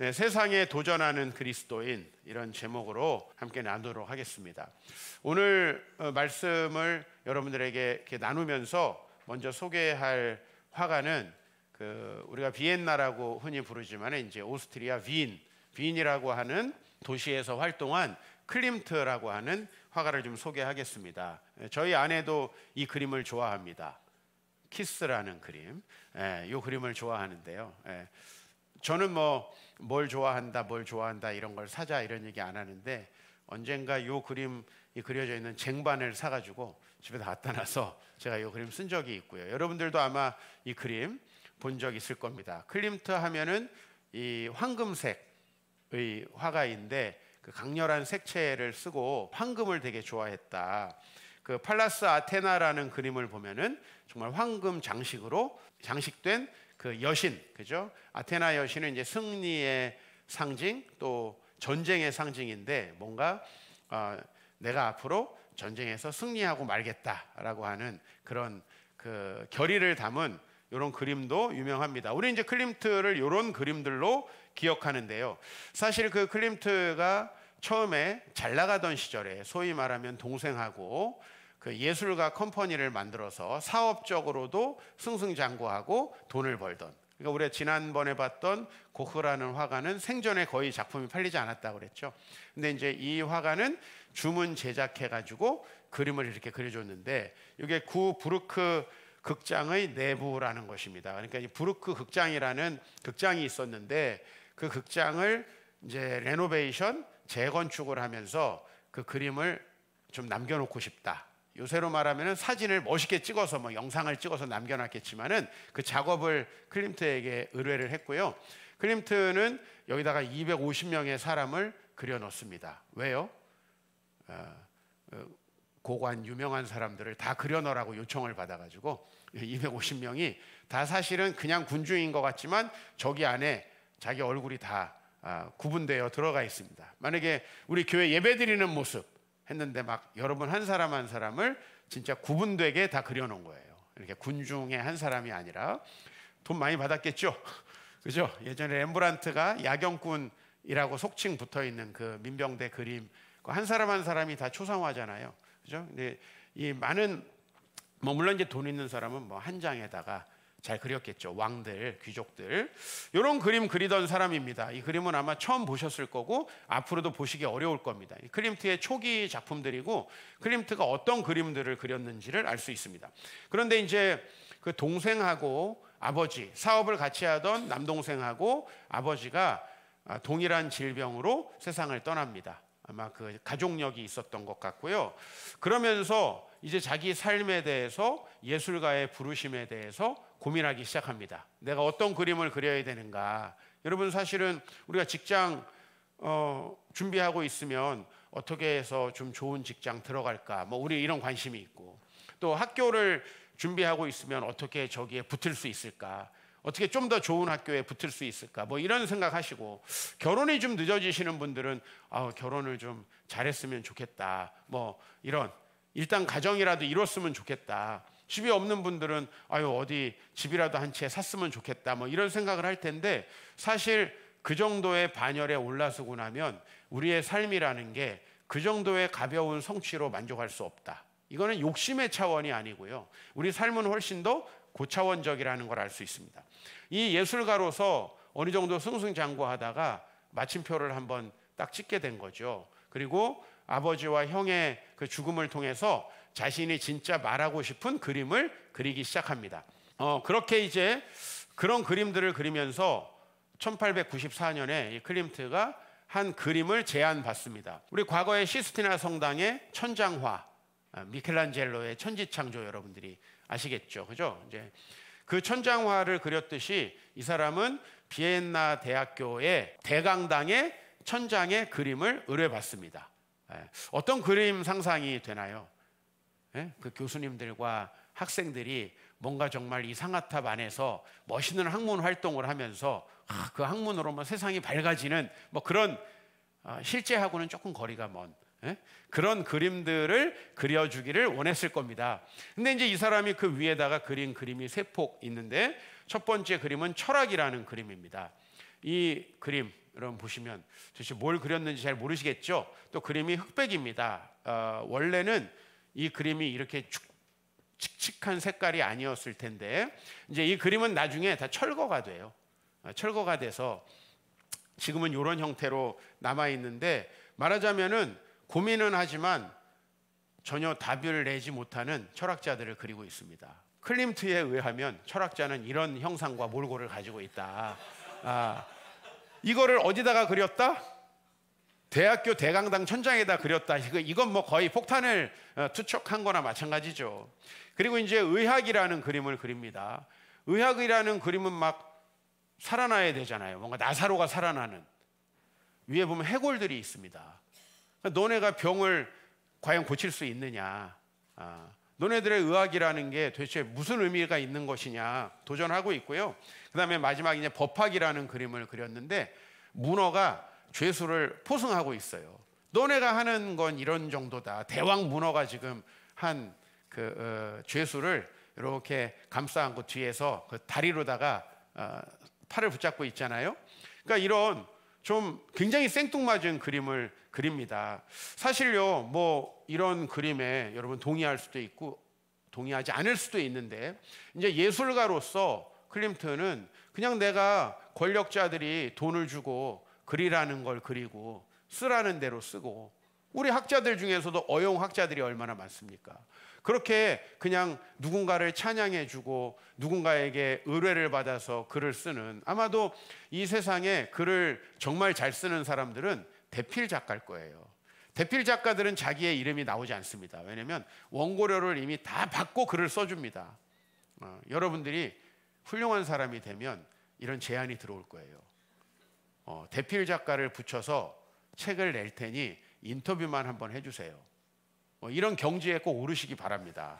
네, 세상에 도전하는 그리스도인, 이런 제목으로 함께 나누도록 하겠습니다. 오늘 말씀을 여러분들에게 이렇게 나누면서 먼저 소개할 화가는 우리가 비엔나라고 흔히 부르지만 이제 오스트리아 빈이라고 하는 도시에서 활동한 클림트라고 하는 화가를 좀 소개하겠습니다. 저희 아내도 이 그림을 좋아합니다. 키스라는 그림, 이 그림을 좋아하는데요. 저는 뭘 좋아한다 이런 걸 사자 이런 얘기 안 하는데, 언젠가 이 그림이 그려져 있는 쟁반을 사가지고 집에다 갖다 놔서 제가 이 그림 쓴 적이 있고요. 여러분들도 아마 이 그림 본 적 있을 겁니다. 클림트 하면은 이 황금색의 화가인데, 그 강렬한 색채를 쓰고 황금을 되게 좋아했다. 그 팔라스 아테나라는 그림을 보면은 정말 황금 장식으로 장식된 그 여신, 그죠? 아테나 여신은 이제 승리의 상징, 또 전쟁의 상징인데, 뭔가 내가 앞으로 전쟁에서 승리하고 말겠다라고 하는 그런 그 결의를 담은 이런 그림도 유명합니다. 우리 이제 클림트를 이런 그림들로 기억하는데요. 사실 그 클림트가 처음에 잘 나가던 시절에 소위 말하면 동생하고 그 예술가 컴퍼니를 만들어서 사업적으로도 승승장구하고 돈을 벌던, 그러니까 우리가 지난번에 봤던 고흐라는 화가는 생전에 거의 작품이 팔리지 않았다고 그랬죠. 근데 이제 이 화가는 주문 제작해가지고 그림을 이렇게 그려줬는데, 이게 구 부르크 극장의 내부라는 것입니다. 그러니까 이 부르크 극장이라는 극장이 있었는데, 그 극장을 이제 레노베이션 재건축을 하면서 그 그림을 좀 남겨놓고 싶다. 요새로 말하면 사진을 멋있게 찍어서 영상을 찍어서 남겨놨겠지만은 그 작업을 클림트에게 의뢰를 했고요. 클림트는 여기다가 250명의 사람을 그려넣습니다. 왜요? 고관 유명한 사람들을 다 그려넣으라고 요청을 받아가지고 250명이 다 사실은 그냥 군중인 것 같지만 저기 안에 자기 얼굴이 다 구분되어 들어가 있습니다. 만약에 우리 교회 예배드리는 모습 했는데 막 여러분 한 사람 한 사람을 진짜 구분되게 다 그려놓은 거예요. 이렇게 군중의 한 사람이 아니라. 돈 많이 받았겠죠? 그죠? 예전에 렘브란트가 야경꾼이라고 속칭 붙어있는 그 민병대 그림, 한 사람 한 사람이 다 초상화잖아요. 그죠? 근데 이 많은 물론 이제 돈 있는 사람은 한 장에다가 잘 그렸겠죠. 왕들, 귀족들. 이런 그림 그리던 사람입니다. 이 그림은 아마 처음 보셨을 거고 앞으로도 보시기 어려울 겁니다. 클림트의 초기 작품들이고, 클림트가 어떤 그림들을 그렸는지를 알 수 있습니다. 그런데 이제 그 동생하고 아버지, 사업을 같이 하던 남동생하고 아버지가 동일한 질병으로 세상을 떠납니다. 아마 그 가족력이 있었던 것 같고요. 그러면서 이제 자기 삶에 대해서, 예술가의 부르심에 대해서 고민하기 시작합니다. 내가 어떤 그림을 그려야 되는가. 여러분, 사실은 우리가 직장 준비하고 있으면 어떻게 해서 좀 좋은 직장 들어갈까, 우리 이런 관심이 있고, 또 학교를 준비하고 있으면 어떻게 저기에 붙을 수 있을까, 어떻게 좀 더 좋은 학교에 붙을 수 있을까, 이런 생각하시고, 결혼이 좀 늦어지시는 분들은 결혼을 좀 잘했으면 좋겠다, 이런, 일단 가정이라도 이뤘으면 좋겠다. 집이 없는 분들은 어디 집이라도 한 채 샀으면 좋겠다, 이런 생각을 할 텐데, 사실 그 정도의 반열에 올라서고 나면 우리의 삶이라는 게 그 정도의 가벼운 성취로 만족할 수 없다. 이거는 욕심의 차원이 아니고요, 우리 삶은 훨씬 더 고차원적이라는 걸 알 수 있습니다. 이 예술가로서 어느 정도 승승장구하다가 마침표를 한번 딱 찍게 된 거죠. 그리고 아버지와 형의 그 죽음을 통해서 자신이 진짜 말하고 싶은 그림을 그리기 시작합니다. 그렇게 이제 그런 그림들을 그리면서 1894년에 이 클림트가 한 그림을 제안받습니다. 우리 과거의 시스티나 성당의 천장화, 미켈란젤로의 천지창조, 여러분들이 아시겠죠? 그죠? 이제 그 천장화를 그렸듯이 이 사람은 비엔나 대학교의 대강당의 천장의 그림을 의뢰받습니다. 어떤 그림 상상이 되나요? 그 교수님들과 학생들이 뭔가 정말 이 상아탑 안에서 멋있는 학문 활동을 하면서 그 학문으로 세상이 밝아지는 그런, 실제하고는 조금 거리가 먼 그런 그림들을 그려주기를 원했을 겁니다. 근데 이제 이 사람이 그 위에다가 그린 그림이 세 폭 있는데, 첫 번째 그림은 철학이라는 그림입니다. 이 그림 여러분 보시면 도대체 뭘 그렸는지 잘 모르시겠죠? 또 그림이 흑백입니다. 원래는 이 그림이 이렇게 칙칙한 색깔이 아니었을 텐데 이제 이 그림은 나중에 다 철거가 돼요. 철거가 돼서 지금은 이런 형태로 남아 있는데, 말하자면은 고민은 하지만 전혀 답을 내지 못하는 철학자들을 그리고 있습니다. 클림트에 의하면 철학자는 이런 형상과 몰골을 가지고 있다. 이거를 어디다가 그렸다? 대학교 대강당 천장에다 그렸다. 이건 뭐 거의 폭탄을 투척한 거나 마찬가지죠. 그리고 이제 의학이라는 그림을 그립니다. 의학이라는 그림은 막 살아나야 되잖아요. 뭔가 나사로가 살아나는. 위에 보면 해골들이 있습니다. 너네가 병을 과연 고칠 수 있느냐, 너네들의 의학이라는 게 도대체 무슨 의미가 있는 것이냐 도전하고 있고요. 그 다음에 마지막 이제 법학이라는 그림을 그렸는데 문어가 죄수를 포승하고 있어요. 너네가 하는 건 이런 정도다. 대왕 문어가 지금 한 죄수를 이렇게 감싸 안고 뒤에서 그 다리로다가 팔을 붙잡고 있잖아요. 그러니까 이런 좀 굉장히 생뚱맞은 그림을 그립니다. 사실요, 뭐 이런 그림에 여러분 동의할 수도 있고 동의하지 않을 수도 있는데, 이제 예술가로서 클림트는 그냥 내가 권력자들이 돈을 주고 그리라는 걸 그리고 쓰라는 대로 쓰고, 우리 학자들 중에서도 어용학자들이 얼마나 많습니까? 그렇게 그냥 누군가를 찬양해주고 누군가에게 의뢰를 받아서 글을 쓰는, 아마도 이 세상에 글을 정말 잘 쓰는 사람들은 대필 작가일 거예요. 대필 작가들은 자기의 이름이 나오지 않습니다. 왜냐하면 원고료를 이미 다 받고 글을 써줍니다. 여러분들이 훌륭한 사람이 되면 이런 제안이 들어올 거예요. 대필 작가를 붙여서 책을 낼 테니 인터뷰만 한번 해주세요. 이런 경지에 꼭 오르시기 바랍니다.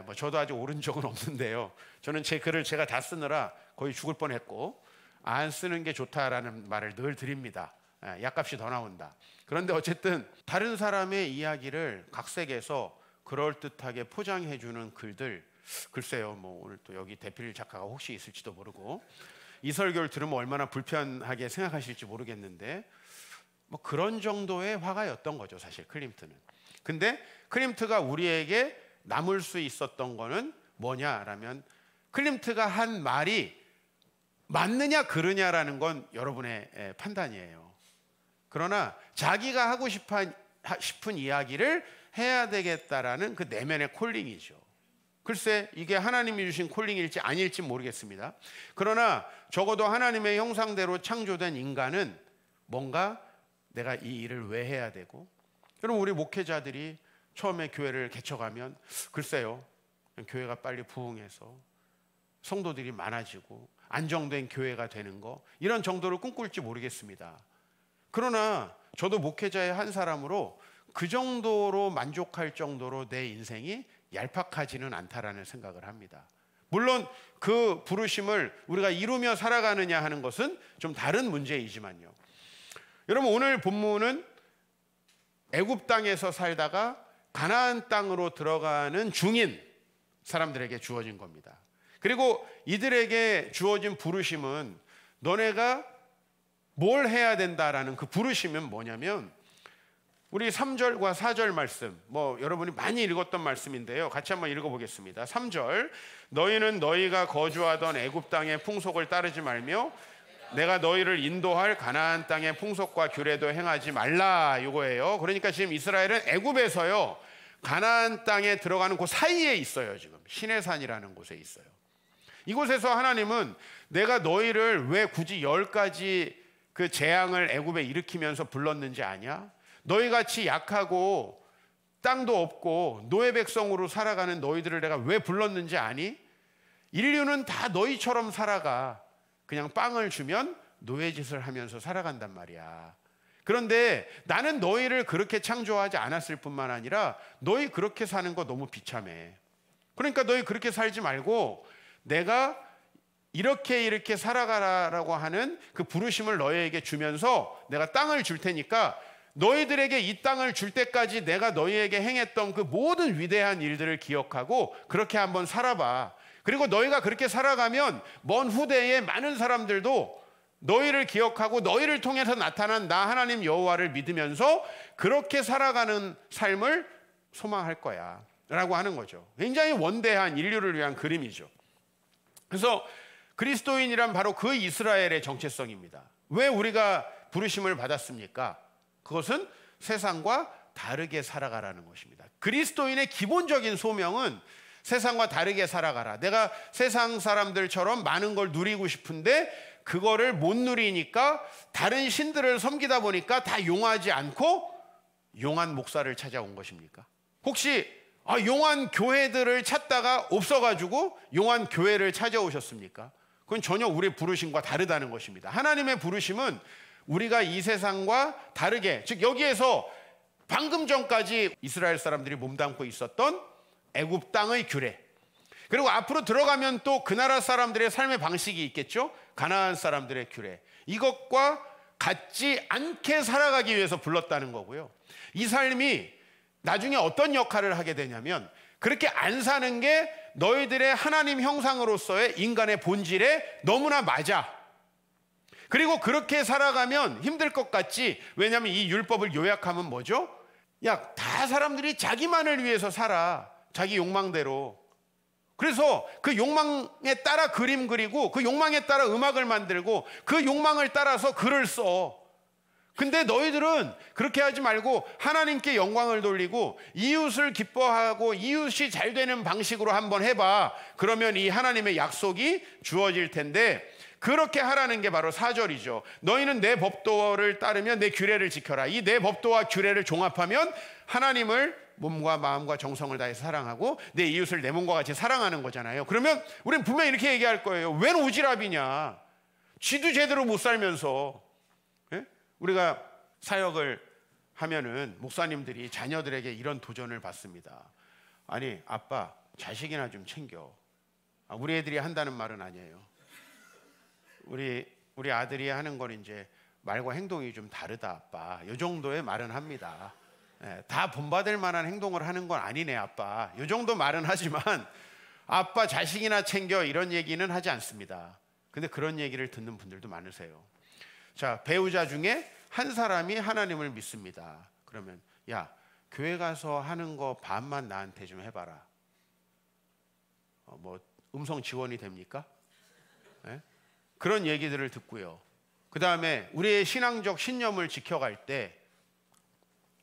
뭐 저도 아직 오른 적은 없는데요. 저는 제 글을 제가 다 쓰느라 거의 죽을 뻔했고, 안 쓰는 게 좋다라는 말을 늘 드립니다. 약값이 더 나온다. 그런데 어쨌든 다른 사람의 이야기를 각색해서 그럴듯하게 포장해주는 글들, 글쎄요, 뭐 오늘 또 여기 대필 작가가 혹시 있을지도 모르고 이 설교를 들으면 얼마나 불편하게 생각하실지 모르겠는데, 뭐 그런 정도의 화가였던 거죠, 사실 클림트는. 근데 클림트가 우리에게 남을 수 있었던 거는 뭐냐라면, 클림트가 한 말이 맞느냐 그르냐라는 건 여러분의 판단이에요. 그러나 자기가 하고 싶은 이야기를 해야 되겠다라는 그 내면의 콜링이죠. 글쎄 이게 하나님이 주신 콜링일지 아닐지 모르겠습니다. 그러나 적어도 하나님의 형상대로 창조된 인간은 뭔가 내가 이 일을 왜 해야 되고, 여러분 우리 목회자들이 처음에 교회를 개척하면 글쎄요, 교회가 빨리 부흥해서 성도들이 많아지고 안정된 교회가 되는 거, 이런 정도를 꿈꿀지 모르겠습니다. 그러나 저도 목회자의 한 사람으로 그 정도로 만족할 정도로 내 인생이 얄팍하지는 않다라는 생각을 합니다. 물론 그 부르심을 우리가 이루며 살아가느냐 하는 것은 좀 다른 문제이지만요. 여러분 오늘 본문은 애굽 땅에서 살다가 가나안 땅으로 들어가는 중인 사람들에게 주어진 겁니다. 그리고 이들에게 주어진 부르심은, 너네가 뭘 해야 된다라는 그 부르심은 뭐냐면, 우리 3절과 4절 말씀, 뭐 여러분이 많이 읽었던 말씀인데요, 같이 한번 읽어보겠습니다. 3절, 너희는 너희가 거주하던 애굽 땅의 풍속을 따르지 말며 내가 너희를 인도할 가나안 땅의 풍속과 규례도 행하지 말라, 이거예요. 그러니까 지금 이스라엘은 애굽에서요 가나안 땅에 들어가는 그 사이에 있어요. 지금 시내산이라는 곳에 있어요. 이곳에서 하나님은 내가 너희를 왜 굳이 10가지 그 재앙을 애굽에 일으키면서 불렀는지 아냐? 너희같이 약하고 땅도 없고 노예 백성으로 살아가는 너희들을 내가 왜 불렀는지 아니? 인류는 다 너희처럼 살아가. 그냥 빵을 주면 노예짓을 하면서 살아간단 말이야. 그런데 나는 너희를 그렇게 창조하지 않았을 뿐만 아니라 너희 그렇게 사는 거 너무 비참해. 그러니까 너희 그렇게 살지 말고 내가 이렇게 살아가라라고 하는 그 부르심을 너희에게 주면서 내가 땅을 줄 테니까 너희들에게 이 땅을 줄 때까지 내가 너희에게 행했던 그 모든 위대한 일들을 기억하고 그렇게 한번 살아봐. 그리고 너희가 그렇게 살아가면 먼 후대에 많은 사람들도 너희를 기억하고 너희를 통해서 나타난 나 하나님 여호와를 믿으면서 그렇게 살아가는 삶을 소망할 거야 라고 하는 거죠. 굉장히 원대한 인류를 위한 그림이죠. 그래서 그리스도인이란 바로 그 이스라엘의 정체성입니다. 왜 우리가 부르심을 받았습니까? 그것은 세상과 다르게 살아가라는 것입니다. 그리스도인의 기본적인 소명은 세상과 다르게 살아가라. 내가 세상 사람들처럼 많은 걸 누리고 싶은데 그거를 못 누리니까 다른 신들을 섬기다 보니까 다 용하지 않고 용한 목사를 찾아온 것입니까? 혹시 용한 교회들을 찾다가 없어가지고 용한 교회를 찾아오셨습니까? 그건 전혀 우리의 부르심과 다르다는 것입니다. 하나님의 부르심은 우리가 이 세상과 다르게, 즉 여기에서 방금 전까지 이스라엘 사람들이 몸담고 있었던 애굽 땅의 규례, 그리고 앞으로 들어가면 또 그 나라 사람들의 삶의 방식이 있겠죠. 가나안 사람들의 규례, 이것과 같지 않게 살아가기 위해서 불렀다는 거고요. 이 삶이 나중에 어떤 역할을 하게 되냐면, 그렇게 안 사는 게 너희들의 하나님 형상으로서의 인간의 본질에 너무나 맞아. 그리고 그렇게 살아가면 힘들 것 같지. 왜냐하면 이 율법을 요약하면 뭐죠? 다 사람들이 자기만을 위해서 살아. 자기 욕망대로. 그래서 그 욕망에 따라 그림 그리고 그 욕망에 따라 음악을 만들고 그 욕망을 따라서 글을 써. 근데 너희들은 그렇게 하지 말고 하나님께 영광을 돌리고 이웃을 기뻐하고 이웃이 잘 되는 방식으로 한번 해봐. 그러면 이 하나님의 약속이 주어질 텐데, 그렇게 하라는 게 바로 4절이죠. 너희는 내 법도를 따르며 내 규례를 지켜라. 이 내 법도와 규례를 종합하면 하나님을 몸과 마음과 정성을 다해 사랑하고 내 이웃을 내 몸과 같이 사랑하는 거잖아요. 그러면 우리는 분명히 이렇게 얘기할 거예요. 웬 오지랖이냐. 쥐도 제대로 못 살면서. 우리가 사역을 하면은 목사님들이 자녀들에게 이런 도전을 받습니다. 아니, 아빠 자식이나 좀 챙겨. 우리 애들이 한다는 말은 아니에요. 우리 아들이 하는 건 이제 말과 행동이 좀 다르다, 아빠. 이 정도의 말은 합니다. 다 본받을 만한 행동을 하는 건 아니네, 아빠. 이 정도 말은 하지만 아빠 자식이나 챙겨 이런 얘기는 하지 않습니다. 근데 그런 얘기를 듣는 분들도 많으세요. 자, 배우자 중에 한 사람이 하나님을 믿습니다. 그러면 야, 교회 가서 하는 거 반만 나한테 좀 해봐라. 뭐 음성 지원이 됩니까? 그런 얘기들을 듣고요. 그 다음에 우리의 신앙적 신념을 지켜갈 때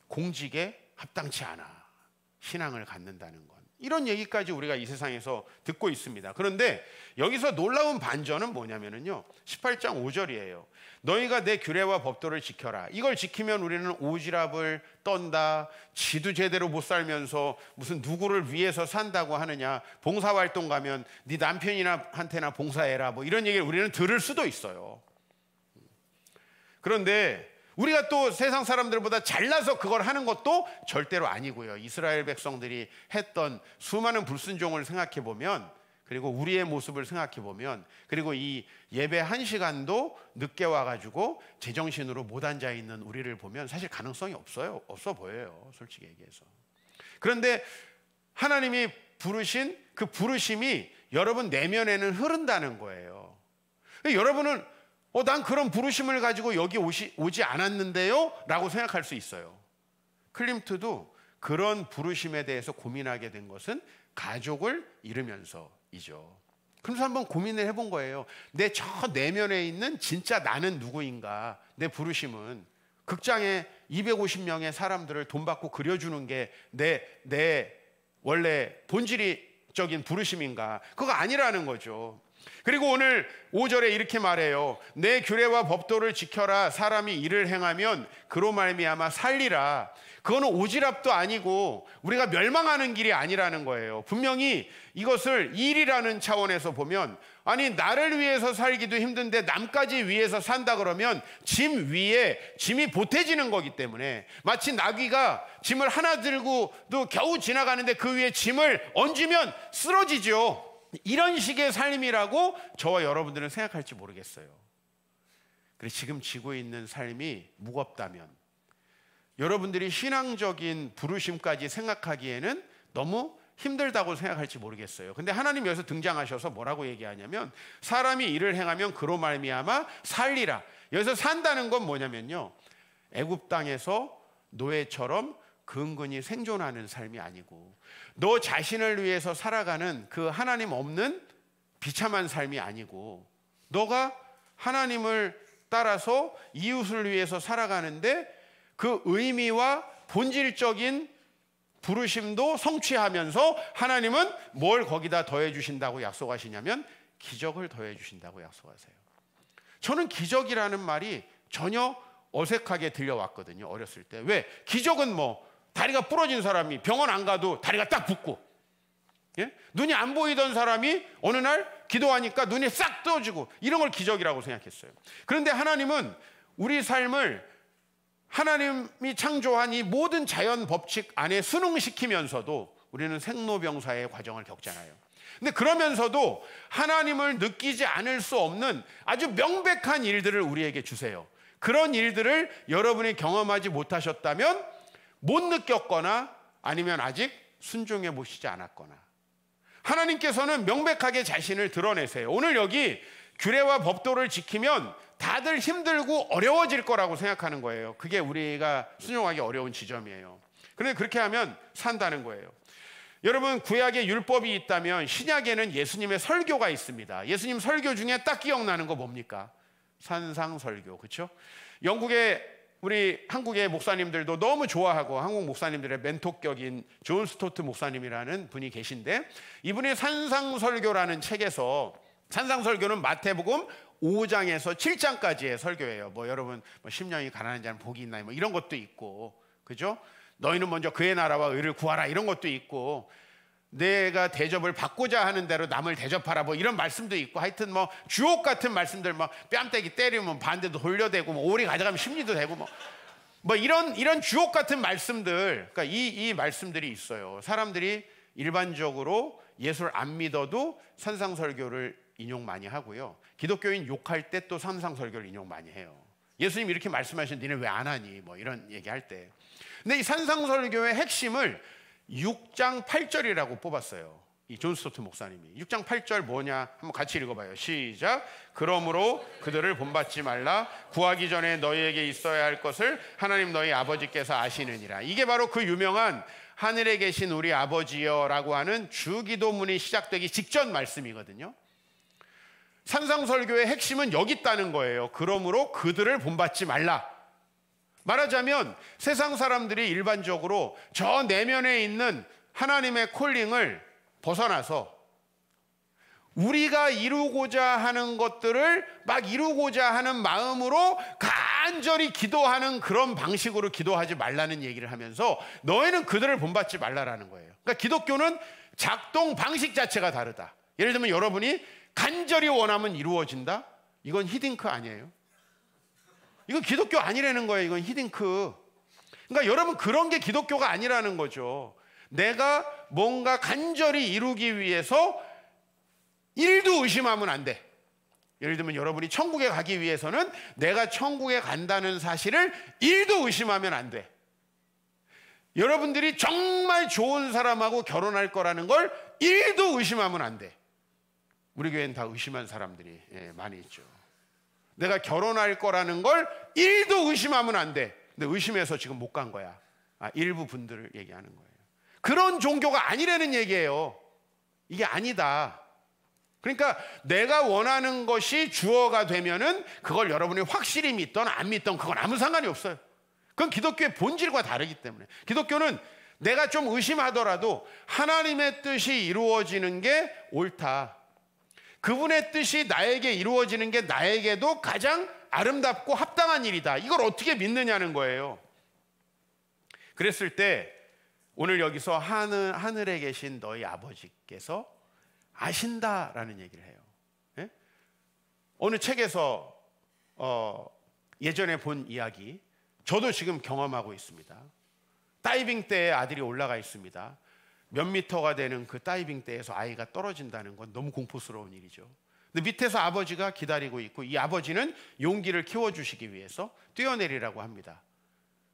공직에 합당치 않아, 신앙을 갖는다는 건. 이런 얘기까지 우리가 이 세상에서 듣고 있습니다. 그런데 여기서 놀라운 반전은 뭐냐면요, 18장 5절이에요. 너희가 내 규례와 법도를 지켜라. 이걸 지키면 우리는 오지랖을 떤다, 지도 제대로 못 살면서 무슨 누구를 위해서 산다고 하느냐, 봉사활동 가면 네 남편이나 한테나 봉사해라, 뭐 이런 얘기를 우리는 들을 수도 있어요. 그런데 우리가 또 세상 사람들보다 잘나서 그걸 하는 것도 절대로 아니고요. 이스라엘 백성들이 했던 수많은 불순종을 생각해 보면, 그리고 우리의 모습을 생각해 보면, 그리고 이 예배 1시간도 늦게 와가지고 제정신으로 못 앉아 있는 우리를 보면 사실 가능성이 없어 보여요, 솔직히 얘기해서. 그런데 하나님이 부르신 그 부르심이 여러분 내면에는 흐른다는 거예요. 여러분은 난 그런 부르심을 가지고 여기 오지 않았는데요? 라고 생각할 수 있어요. 클림트도 그런 부르심에 대해서 고민하게 된 것은 가족을 잃으면서이죠. 그래서 한번 고민을 해본 거예요. 내 저 내면에 있는 진짜 나는 누구인가? 내 부르심은 극장에 250명의 사람들을 돈 받고 그려주는 게 내 원래 본질적인 부르심인가? 그거 아니라는 거죠. 그리고 오늘 5절에 이렇게 말해요. 내 규례와 법도를 지켜라. 사람이 이를 행하면 그로 말미암아 살리라. 그거는 오지랖도 아니고 우리가 멸망하는 길이 아니라는 거예요. 분명히 이것을 일이라는 차원에서 보면, 아니 나를 위해서 살기도 힘든데 남까지 위해서 산다 그러면 짐 위에 짐이 보태지는 거기 때문에, 마치 나귀가 짐을 하나 들고도 겨우 지나가는데 그 위에 짐을 얹으면 쓰러지죠. 이런 식의 삶이라고 저와 여러분들은 생각할지 모르겠어요. 그래서 지금 지고 있는 삶이 무겁다면, 여러분들이 신앙적인 부르심까지 생각하기에는 너무 힘들다고 생각할지 모르겠어요. 근데 하나님 여기서 등장하셔서 뭐라고 얘기하냐면 사람이 일을 행하면 그로 말미암아 살리라. 여기서 산다는 건 뭐냐면요, 애굽 땅에서 노예처럼 근근히 생존하는 삶이 아니고 너 자신을 위해서 살아가는 그 하나님 없는 비참한 삶이 아니고 너가 하나님을 따라서 이웃을 위해서 살아가는데 그 의미와 본질적인 부르심도 성취하면서 하나님은 뭘 거기다 더해 주신다고 약속하시냐면 기적을 더해 주신다고 약속하세요. 저는 기적이라는 말이 전혀 어색하게 들려왔거든요, 어렸을 때. 왜? 기적은 뭐 다리가 부러진 사람이 병원 안 가도 다리가 딱 붓고, 예? 눈이 안 보이던 사람이 어느 날 기도하니까 눈이 싹 떠지고, 이런 걸 기적이라고 생각했어요. 그런데 하나님은 우리 삶을 하나님이 창조한 이 모든 자연 법칙 안에 순응시키면서도 우리는 생로병사의 과정을 겪잖아요. 근데 그러면서도 하나님을 느끼지 않을 수 없는 아주 명백한 일들을 우리에게 주세요. 그런 일들을 여러분이 경험하지 못하셨다면 못 느꼈거나 아니면 아직 순종해 보시지 않았거나, 하나님께서는 명백하게 자신을 드러내세요. 오늘 여기 규례와 법도를 지키면 다들 힘들고 어려워질 거라고 생각하는 거예요. 그게 우리가 순종하기 어려운 지점이에요. 그런데 그렇게 하면 산다는 거예요. 여러분, 구약에 율법이 있다면 신약에는 예수님의 설교가 있습니다. 예수님 설교 중에 딱 기억나는 거 뭡니까? 산상설교, 그렇죠? 영국의 우리 한국의 목사님들도 너무 좋아하고 한국 목사님들의 멘토격인 존 스토트 목사님이라는 분이 계신데, 이분이 산상설교라는 책에서, 산상설교는 마태복음 5장에서 7장까지의 설교예요. 뭐 여러분, 뭐 10년이 가난한 자는 복이 있나요? 뭐 이런 것도 있고, 그죠? 너희는 먼저 그의 나라와 의를 구하라, 이런 것도 있고, 내가 대접을 받고자 하는 대로 남을 대접하라, 뭐 이런 말씀도 있고, 하여튼 뭐 주옥 같은 말씀들, 뭐 뺨때기 때리면 반대도 돌려대고, 뭐 오리 가져가면 심리도 되고, 뭐 이런 주옥 같은 말씀들, 그러니까 이 말씀들이 있어요. 사람들이 일반적으로 예수를 안 믿어도 산상설교를 인용 많이 하고요. 기독교인 욕할 때 또 산상설교를 인용 많이 해요. 예수님 이렇게 말씀하시는데 니네 왜 안 하니? 뭐 이런 얘기할 때. 근데 이 산상설교의 핵심을 6장 8절이라고 뽑았어요. 이 존 스토트 목사님이. 6장 8절 뭐냐? 한번 같이 읽어봐요. 시작. 그러므로 그들을 본받지 말라. 구하기 전에 너희에게 있어야 할 것을 하나님 너희 아버지께서 아시느니라. 이게 바로 그 유명한 하늘에 계신 우리 아버지여 라고 하는 주기도문이 시작되기 직전 말씀이거든요. 산상설교의 핵심은 여기 있다는 거예요. 그러므로 그들을 본받지 말라. 말하자면 세상 사람들이 일반적으로 저 내면에 있는 하나님의 콜링을 벗어나서 우리가 이루고자 하는 것들을 막 이루고자 하는 마음으로 간절히 기도하는 그런 방식으로 기도하지 말라는 얘기를 하면서 너희는 그들을 본받지 말라라는 거예요. 그러니까 기독교는 작동 방식 자체가 다르다. 예를 들면 여러분이 간절히 원하면 이루어진다? 이건 히딩크 아니에요? 이건 기독교 아니라는 거예요. 이건 히딩크. 그러니까 여러분, 그런 게 기독교가 아니라는 거죠. 내가 뭔가 간절히 이루기 위해서 1도 의심하면 안 돼. 예를 들면 여러분이 천국에 가기 위해서는 내가 천국에 간다는 사실을 1도 의심하면 안 돼. 여러분들이 정말 좋은 사람하고 결혼할 거라는 걸 1도 의심하면 안 돼. 우리 교회는 다 의심한 사람들이 많이 있죠. 내가 결혼할 거라는 걸 1도 의심하면 안 돼. 근데 의심해서 지금 못 간 거야. 일부 분들을 얘기하는 거예요. 그런 종교가 아니라는 얘기예요. 이게 아니다. 그러니까 내가 원하는 것이 주어가 되면은 그걸 여러분이 확실히 믿던 안 믿던 그건 아무 상관이 없어요. 그건 기독교의 본질과 다르기 때문에. 기독교는 내가 좀 의심하더라도 하나님의 뜻이 이루어지는 게 옳다. 그분의 뜻이 나에게 이루어지는 게 나에게도 가장 아름답고 합당한 일이다. 이걸 어떻게 믿느냐는 거예요. 그랬을 때 오늘 여기서 하늘에 계신 너희 아버지께서 아신다라는 얘기를 해요. 예? 어느 책에서 예전에 본 이야기, 저도 지금 경험하고 있습니다. 다이빙 때에 아들이 올라가 있습니다. 몇 미터가 되는 그 다이빙 때에서 아이가 떨어진다는 건 너무 공포스러운 일이죠. 근데 밑에서 아버지가 기다리고 있고, 이 아버지는 용기를 키워주시기 위해서 뛰어내리라고 합니다.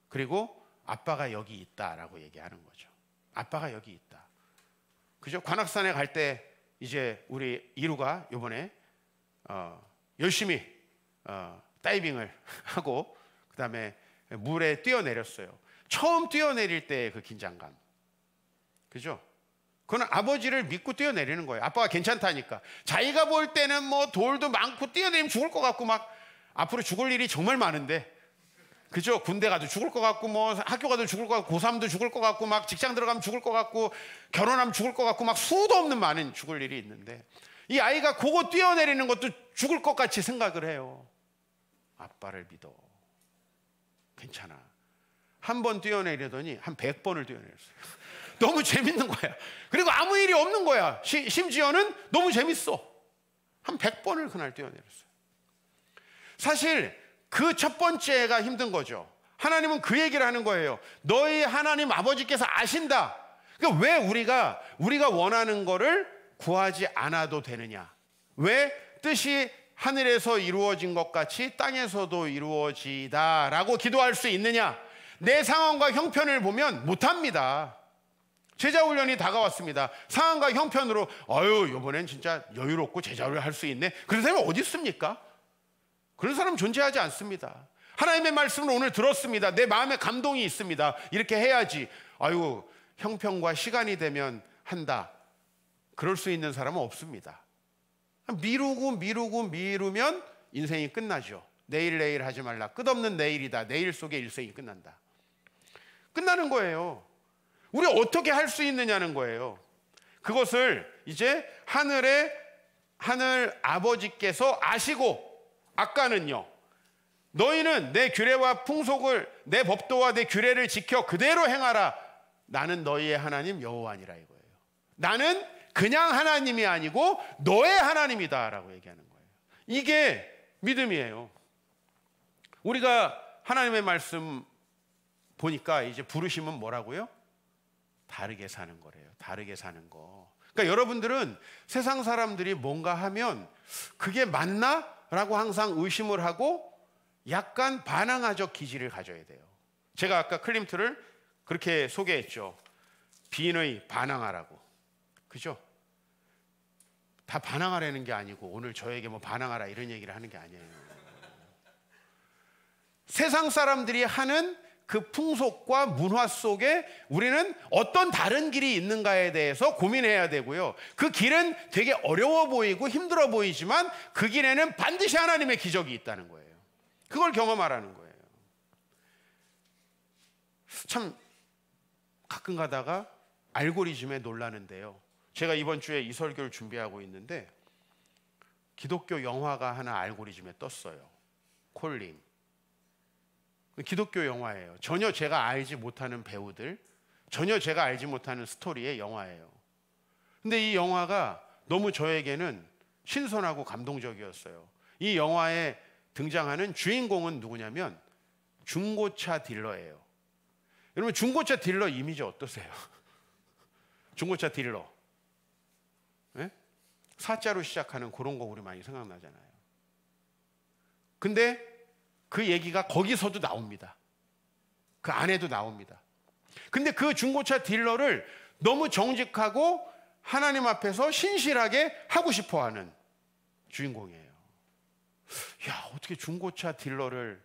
그리고 아빠가 여기 있다라고 얘기하는 거죠. 아빠가 여기 있다. 그죠? 관악산에 갈 때 이제 우리 이루가 요번에 열심히 다이빙을 하고 그다음에 물에 뛰어내렸어요. 처음 뛰어내릴 때 그 긴장감, 그죠? 그건 아버지를 믿고 뛰어내리는 거예요. 아빠가 괜찮다니까. 자기가 볼 때는 뭐 돌도 많고 뛰어내리면 죽을 것 같고 막 앞으로 죽을 일이 정말 많은데, 그죠? 군대 가도 죽을 것 같고 뭐 학교 가도 죽을 것 같고 고3도 죽을 것 같고 막 직장 들어가면 죽을 것 같고 결혼하면 죽을 것 같고 막 수도 없는 많은 죽을 일이 있는데, 이 아이가 그거 뛰어내리는 것도 죽을 것 같이 생각을 해요. 아빠를 믿어. 괜찮아. 한 번 뛰어내리더니 한 100번을 뛰어내렸어요. 너무 재밌는 거야. 그리고 아무 일이 없는 거야. 심지어는 너무 재밌어. 한 100번을 그날 뛰어내렸어요. 사실 그 첫 번째가 힘든 거죠. 하나님은 그 얘기를 하는 거예요. 너희 하나님 아버지께서 아신다. 그러니까 왜 우리가 원하는 거를 구하지 않아도 되느냐? 왜 뜻이 하늘에서 이루어진 것 같이 땅에서도 이루어지다라고 기도할 수 있느냐? 내 상황과 형편을 보면 못합니다. 제자훈련이 다가왔습니다. 상황과 형편으로 이번엔 진짜 여유롭고 제자훈련을 할 수 있네. 그런 사람이 어디 있습니까? 그런 사람 존재하지 않습니다. 하나님의 말씀을 오늘 들었습니다. 내 마음에 감동이 있습니다. 이렇게 해야지. 형편과 시간이 되면 한다. 그럴 수 있는 사람은 없습니다. 미루면 인생이 끝나죠. 내일 하지 말라. 끝없는 내일이다. 내일 속에 일생이 끝난다. 끝나는 거예요. 우리 어떻게 할 수 있느냐는 거예요. 그것을 이제 하늘 아버지께서 아시고, 아까는요, 너희는 내 규례와 풍속을, 내 법도와 내 규례를 지켜 그대로 행하라. 나는 너희의 하나님 여호와니라 이거예요. 나는 그냥 하나님이 아니고 너의 하나님이다라고 얘기하는 거예요. 이게 믿음이에요. 우리가 하나님의 말씀 보니까 이제 부르심은 뭐라고요? 다르게 사는 거래요. 다르게 사는 거. 그러니까 여러분들은 세상 사람들이 뭔가 하면 그게 맞나? 라고 항상 의심을 하고 약간 반항아적 기질을 가져야 돼요. 제가 아까 클림트를 그렇게 소개했죠. 빈의 반항하라고. 그죠? 다 반항하라는 게 아니고 오늘 저에게 뭐 반항하라 이런 얘기를 하는 게 아니에요. 세상 사람들이 하는 그 풍속과 문화 속에 우리는 어떤 다른 길이 있는가에 대해서 고민해야 되고요. 그 길은 되게 어려워 보이고 힘들어 보이지만 그 길에는 반드시 하나님의 기적이 있다는 거예요. 그걸 경험하라는 거예요. 참 가끔 가다가 알고리즘에 놀라는데요. 제가 이번 주에 이 설교를 준비하고 있는데 기독교 영화가 하나 알고리즘에 떴어요. 콜링. 기독교 영화예요. 전혀 제가 알지 못하는 배우들, 전혀 제가 알지 못하는 스토리의 영화예요. 근데 이 영화가 너무 저에게는 신선하고 감동적이었어요. 이 영화에 등장하는 주인공은 누구냐면 중고차 딜러예요. 여러분 중고차 딜러 이미지 어떠세요? 중고차 딜러. 네? 사자로 시작하는 그런 거 우리 많이 생각나잖아요. 근데 그 얘기가 거기서도 나옵니다. 그 안에도 나옵니다. 근데 그 중고차 딜러를 너무 정직하고 하나님 앞에서 신실하게 하고 싶어하는 주인공이에요. 야, 어떻게 중고차 딜러를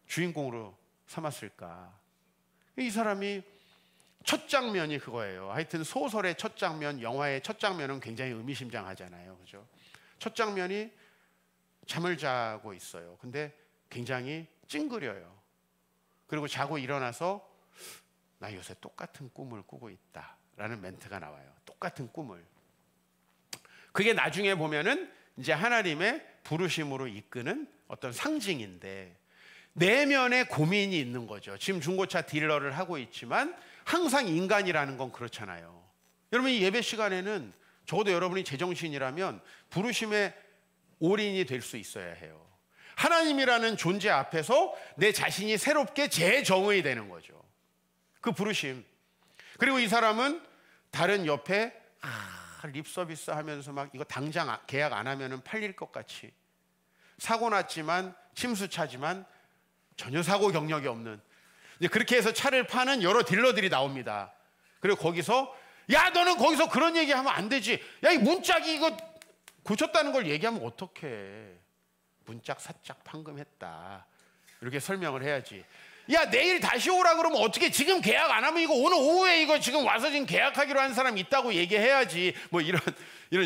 주인공으로 삼았을까? 이 사람이 첫 장면이 그거예요. 하여튼 소설의 첫 장면, 영화의 첫 장면은 굉장히 의미심장하잖아요. 그죠? 첫 장면이 잠을 자고 있어요. 근데 굉장히 찡그려요. 그리고 자고 일어나서 나 요새 똑같은 꿈을 꾸고 있다 라는 멘트가 나와요. 똑같은 꿈을. 그게 나중에 보면은 이제 하나님의 부르심으로 이끄는 어떤 상징인데 내면에 고민이 있는 거죠. 지금 중고차 딜러를 하고 있지만 항상 인간이라는 건 그렇잖아요. 여러분 이 예배 시간에는 적어도 여러분이 제정신이라면 부르심에 올인이 될 수 있어야 해요. 하나님이라는 존재 앞에서 내 자신이 새롭게 재정의 되는 거죠. 그 부르심. 그리고 이 사람은 다른 옆에 립서비스 하면서 막 이거 당장 계약 안 하면 팔릴 것 같이 사고 났지만 침수차지만 전혀 사고 경력이 없는 이제 그렇게 해서 차를 파는 여러 딜러들이 나옵니다. 그리고 거기서 야, 너는 거기서 그런 얘기하면 안 되지. 야, 이 문짝이 이거 고쳤다는 걸 얘기하면 어떡해. 문짝 사짝 판금했다. 이렇게 설명을 해야지. 야, 내일 다시 오라 그러면 어떻게, 지금 계약 안 하면 이거 오늘 오후에 이거 지금 와서 지금 계약하기로 한 사람 있다고 얘기해야지. 뭐 이런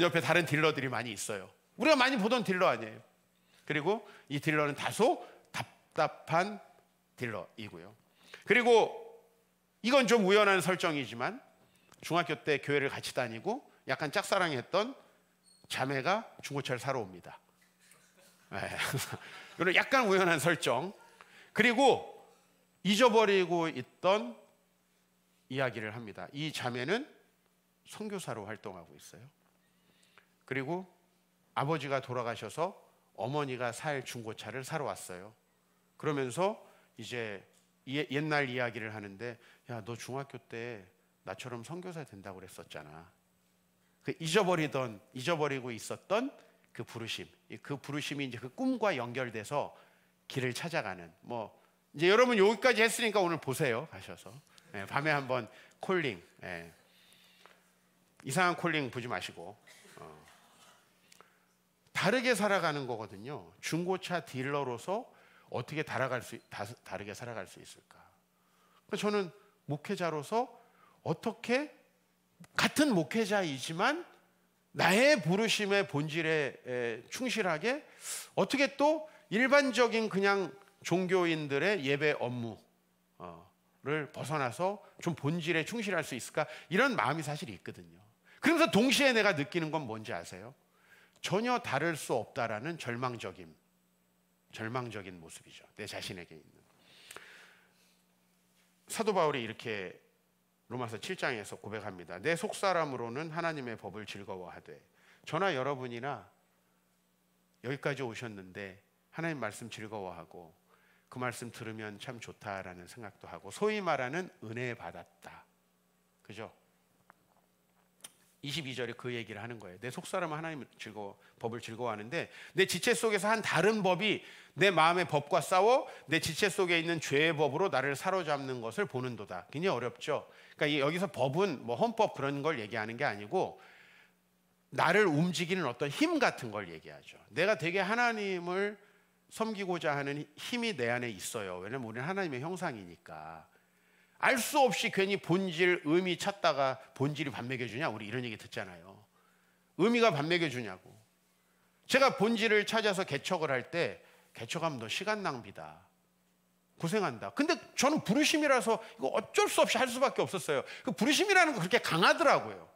옆에 다른 딜러들이 많이 있어요. 우리가 많이 보던 딜러 아니에요. 그리고 이 딜러는 다소 답답한 딜러이고요. 그리고 이건 좀 우연한 설정이지만 중학교 때 교회를 같이 다니고 약간 짝사랑했던 자매가 중고차를 사러 옵니다. 이런 약간 우연한 설정. 그리고 잊어버리고 있던 이야기를 합니다. 이 자매는 선교사로 활동하고 있어요. 그리고 아버지가 돌아가셔서 어머니가 살 중고차를 사러 왔어요. 그러면서 이제 옛날 이야기를 하는데, 야, 너 중학교 때 나처럼 선교사 된다고 그랬었잖아. 그 잊어버리고 있었던 그 부르심이 이제 그 꿈과 연결돼서 길을 찾아가는, 뭐 이제 여러분 여기까지 했으니까 오늘 보세요. 가셔서 밤에 한번 콜링, 이상한 콜링 보지 마시고 다르게 살아가는 거거든요. 중고차 딜러로서 어떻게 다르게 살아갈 수 있을까? 저는 목회자로서 어떻게 같은 목회자이지만 나의 부르심의 본질에 충실하게 어떻게 또 일반적인 그냥 종교인들의 예배 업무를 벗어나서 좀 본질에 충실할 수 있을까? 이런 마음이 사실 있거든요. 그러면서 동시에 내가 느끼는 건 뭔지 아세요? 전혀 다를 수 없다라는 절망적인 모습이죠. 내 자신에게 있는. 사도 바울이 이렇게 로마서 7장에서 고백합니다. 내 속사람으로는 하나님의 법을 즐거워하되. 저나 여러분이나 여기까지 오셨는데 하나님 말씀 즐거워하고 그 말씀 들으면 참 좋다라는 생각도 하고, 소위 말하는 은혜 받았다. 그죠? 22절에 그 얘기를 하는 거예요. 내 속사람은 하나님 법을 즐거워하는데 내 지체 속에서 한 다른 법이 내 마음의 법과 싸워 내 지체 속에 있는 죄의 법으로 나를 사로잡는 것을 보는도다. 굉장히 어렵죠. 그러니까 여기서 법은 뭐 헌법 그런 걸 얘기하는 게 아니고 나를 움직이는 어떤 힘 같은 걸 얘기하죠. 내가 되게 하나님을 섬기고자 하는 힘이 내 안에 있어요. 왜냐면 우리는 하나님의 형상이니까. 알 수 없이 괜히 본질, 의미 찾다가 본질이 밥 먹여주냐? 우리 이런 얘기 듣잖아요. 의미가 밥 먹여주냐고. 제가 본질을 찾아서 개척을 할 때 개척하면 너 시간 낭비다. 고생한다. 근데 저는 부르심이라서 이거 어쩔 수 없이 할 수밖에 없었어요. 그 부르심이라는 거 그렇게 강하더라고요.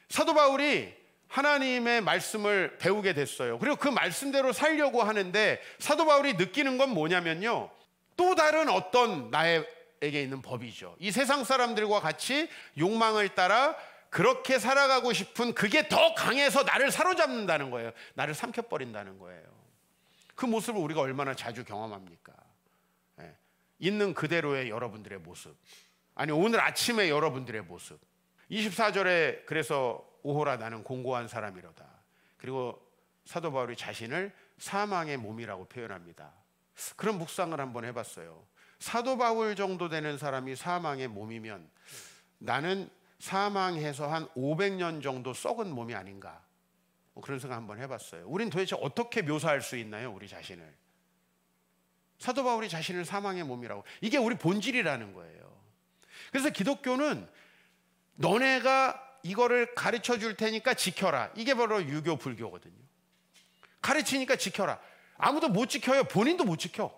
사도 바울이 하나님의 말씀을 배우게 됐어요. 그리고 그 말씀대로 살려고 하는데 사도 바울이 느끼는 건 뭐냐면요. 또 다른 어떤 나에게 있는 법이죠. 이 세상 사람들과 같이 욕망을 따라 그렇게 살아가고 싶은 그게 더 강해서 나를 사로잡는다는 거예요. 나를 삼켜버린다는 거예요. 그 모습을 우리가 얼마나 자주 경험합니까? 있는 그대로의 여러분들의 모습, 아니 오늘 아침에 여러분들의 모습. 24절에 그래서 오호라 나는 공고한 사람이로다. 그리고 사도 바울이 자신을 사망의 몸이라고 표현합니다. 그런 묵상을 한번 해봤어요. 사도 바울 정도 되는 사람이 사망의 몸이면 나는 사망해서 한 500년 정도 썩은 몸이 아닌가, 그런 생각 한번 해봤어요. 우린 도대체 어떻게 묘사할 수 있나요? 우리 자신을. 사도 바울이 자신을 사망의 몸이라고. 이게 우리 본질이라는 거예요. 그래서 기독교는 너네가 이거를 가르쳐 줄 테니까 지켜라. 이게 바로 유교 불교거든요. 가르치니까 지켜라. 아무도 못 지켜요. 본인도 못 지켜.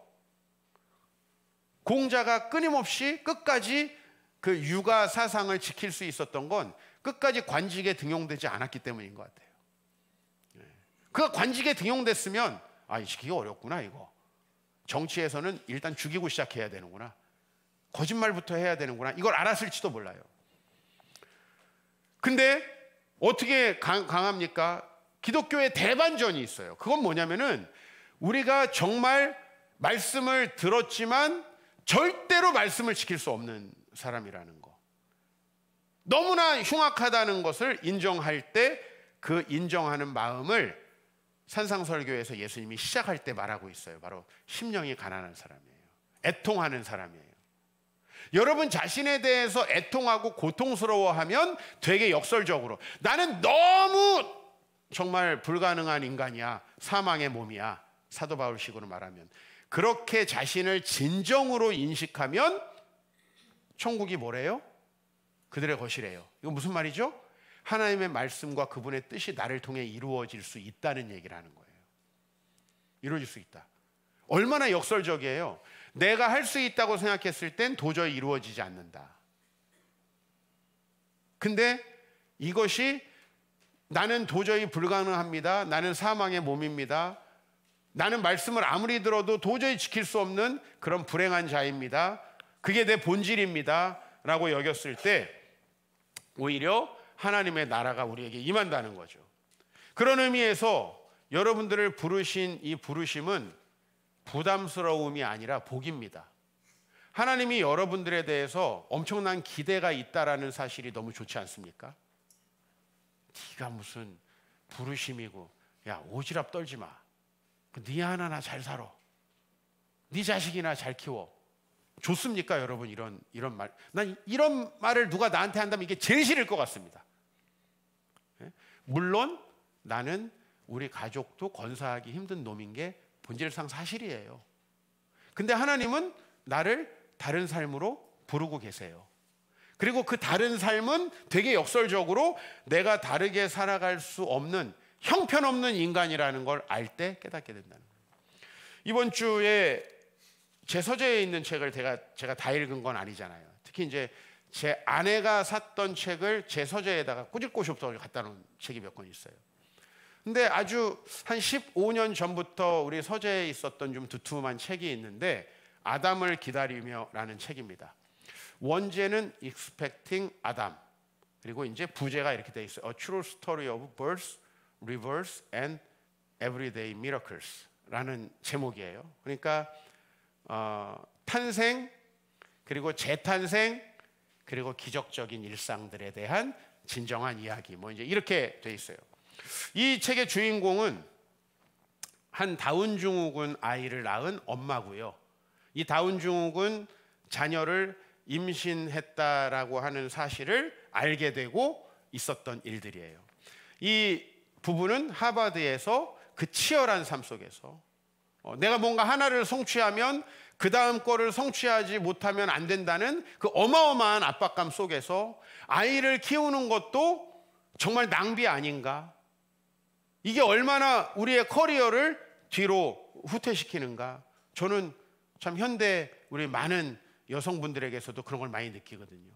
공자가 끊임없이 끝까지 그 육아 사상을 지킬 수 있었던 건 끝까지 관직에 등용되지 않았기 때문인 것 같아요. 그 관직에 등용됐으면 이 지키기 어렵구나 이거. 정치에서는 일단 죽이고 시작해야 되는구나. 거짓말부터 해야 되는구나. 이걸 알았을지도 몰라요. 근데 어떻게 강합니까? 기독교의 대반전이 있어요. 그건 뭐냐면은 우리가 정말 말씀을 들었지만 절대로 말씀을 지킬 수 없는 사람이라는 거. 너무나 흉악하다는 것을 인정할 때 그 인정하는 마음을 산상설교에서 예수님이 시작할 때 말하고 있어요. 바로 심령이 가난한 사람이에요. 애통하는 사람이에요. 여러분 자신에 대해서 애통하고 고통스러워하면 되게 역설적으로 나는 너무 정말 불가능한 인간이야. 사망의 몸이야. 사도 바울식으로 말하면. 그렇게 자신을 진정으로 인식하면 천국이 뭐래요? 그들의 것이래요. 이거 무슨 말이죠? 하나님의 말씀과 그분의 뜻이 나를 통해 이루어질 수 있다는 얘기를 하는 거예요. 이루어질 수 있다. 얼마나 역설적이에요. 내가 할 수 있다고 생각했을 땐 도저히 이루어지지 않는다. 근데 이것이 나는 도저히 불가능합니다. 나는 사망의 몸입니다. 나는 말씀을 아무리 들어도 도저히 지킬 수 없는 그런 불행한 자입니다. 그게 내 본질입니다. 라고 여겼을 때 오히려 하나님의 나라가 우리에게 임한다는 거죠. 그런 의미에서 여러분들을 부르신 이 부르심은 부담스러움이 아니라 복입니다. 하나님이 여러분들에 대해서 엄청난 기대가 있다라는 사실이 너무 좋지 않습니까? 네가 무슨 부르심이고, 야 오지랖 떨지 마. 네 하나나 잘 살아. 네 자식이나 잘 키워. 좋습니까, 여러분? 이런 말. 난 이런 말을 누가 나한테 한다면 이게 제일 싫을 것 같습니다. 물론 나는 우리 가족도 건사하기 힘든 놈인 게 본질상 사실이에요. 근데 하나님은 나를 다른 삶으로 부르고 계세요. 그리고 그 다른 삶은 되게 역설적으로 내가 다르게 살아갈 수 없는 형편없는 인간이라는 걸 알 때 깨닫게 된다는 거예요. 이번 주에 제 서재에 있는 책을 제가 다 읽은 건 아니잖아요. 특히 이제 제 아내가 샀던 책을 제 서재에다가 꽂을 곳이 없어서 갖다 놓은 책이 몇 권 있어요. 근데 아주 한 15년 전부터 우리 서재에 있었던 좀 두툼한 책이 있는데 아담을 기다리며라는 책입니다. 원제는 Expecting Adam, 그리고 이제 부제가 이렇게 돼 있어요. A True Story of Birth, Rebirth and Everyday Miracles라는 제목이에요. 그러니까 탄생, 그리고 재탄생, 그리고 기적적인 일상들에 대한 진정한 이야기, 뭐 이제 이렇게 돼 있어요. 이 책의 주인공은 한 다운 증후군 아이를 낳은 엄마고요. 이 다운 증후군 자녀를 임신했다라고 하는 사실을 알게 되고 있었던 일들이에요. 이 부부는 하버드에서 그 치열한 삶 속에서 내가 뭔가 하나를 성취하면 그 다음 거를 성취하지 못하면 안 된다는 그 어마어마한 압박감 속에서 아이를 키우는 것도 정말 낭비 아닌가? 이게 얼마나 우리의 커리어를 뒤로 후퇴시키는가? 저는 참 현대 우리 많은 여성분들에게서도 그런 걸 많이 느끼거든요.